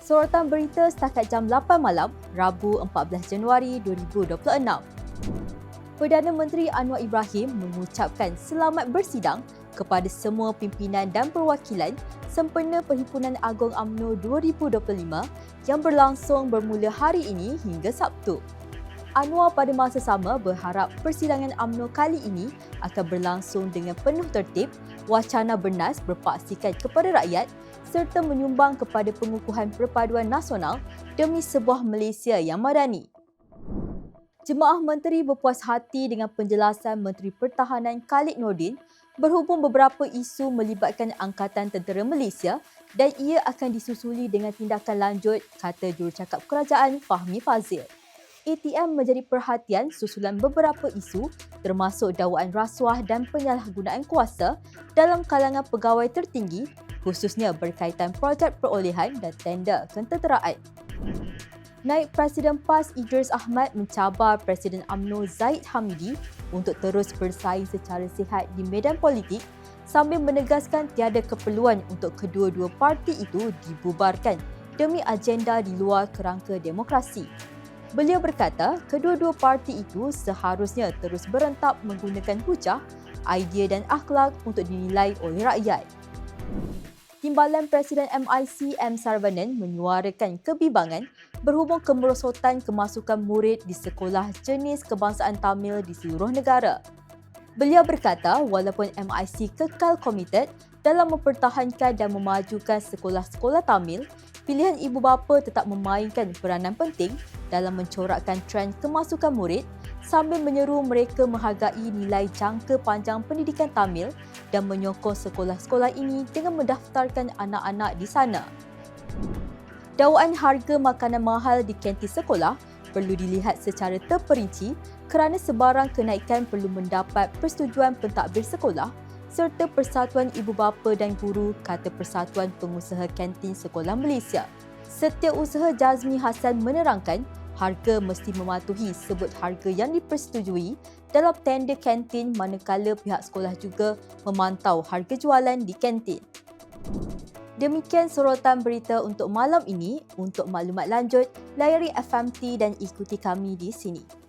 Sorotan berita setakat jam 8 malam, Rabu 14 Januari 2026. Perdana Menteri Anwar Ibrahim mengucapkan selamat bersidang kepada semua pimpinan dan perwakilan sempena Perhimpunan Agong UMNO 2025 yang berlangsung bermula hari ini hingga Sabtu. Anwar pada masa sama berharap persidangan UMNO kali ini akan berlangsung dengan penuh tertib, wacana bernas berpaksikan kepada rakyat serta menyumbang kepada pengukuhan perpaduan nasional demi sebuah Malaysia yang madani. Jemaah Menteri berpuas hati dengan penjelasan Menteri Pertahanan Khalid Nordin berhubung beberapa isu melibatkan Angkatan Tentera Malaysia dan ia akan disusuli dengan tindakan lanjut, kata Jurucakap Kerajaan Fahmi Fazil. ATM menjadi perhatian susulan beberapa isu termasuk dakwaan rasuah dan penyalahgunaan kuasa dalam kalangan pegawai tertinggi khususnya berkaitan projek perolehan dan tender kententeraan. Naib Presiden PAS Idris Ahmad mencabar Presiden UMNO Zahid Hamidi untuk terus bersaing secara sihat di medan politik sambil menegaskan tiada keperluan untuk kedua-dua parti itu dibubarkan demi agenda di luar kerangka demokrasi. Beliau berkata, kedua-dua parti itu seharusnya terus berentap menggunakan hujah, idea dan akhlak untuk dinilai oleh rakyat. Timbalan Presiden MIC M. Saravanan menyuarakan kebimbangan berhubung kemerosotan kemasukan murid di sekolah jenis kebangsaan Tamil di seluruh negara. Beliau berkata, walaupun MIC kekal komited dalam mempertahankan dan memajukan sekolah-sekolah Tamil, pilihan ibu bapa tetap memainkan peranan penting dalam mencorakkan trend kemasukan murid sambil menyeru mereka menghargai nilai jangka panjang pendidikan Tamil dan menyokong sekolah-sekolah ini dengan mendaftarkan anak-anak di sana. Dakwaan harga makanan mahal di kantin sekolah perlu dilihat secara terperinci kerana sebarang kenaikan perlu mendapat persetujuan pentadbir sekolah serta Persatuan Ibu Bapa dan Guru, kata Persatuan Pengusaha Kantin Sekolah Malaysia. Setiausaha Jazmi Hassan menerangkan harga mesti mematuhi sebut harga yang dipersetujui dalam tender kantin manakala pihak sekolah juga memantau harga jualan di kantin. Demikian sorotan berita untuk malam ini. Untuk maklumat lanjut, layari FMT dan ikuti kami di sini.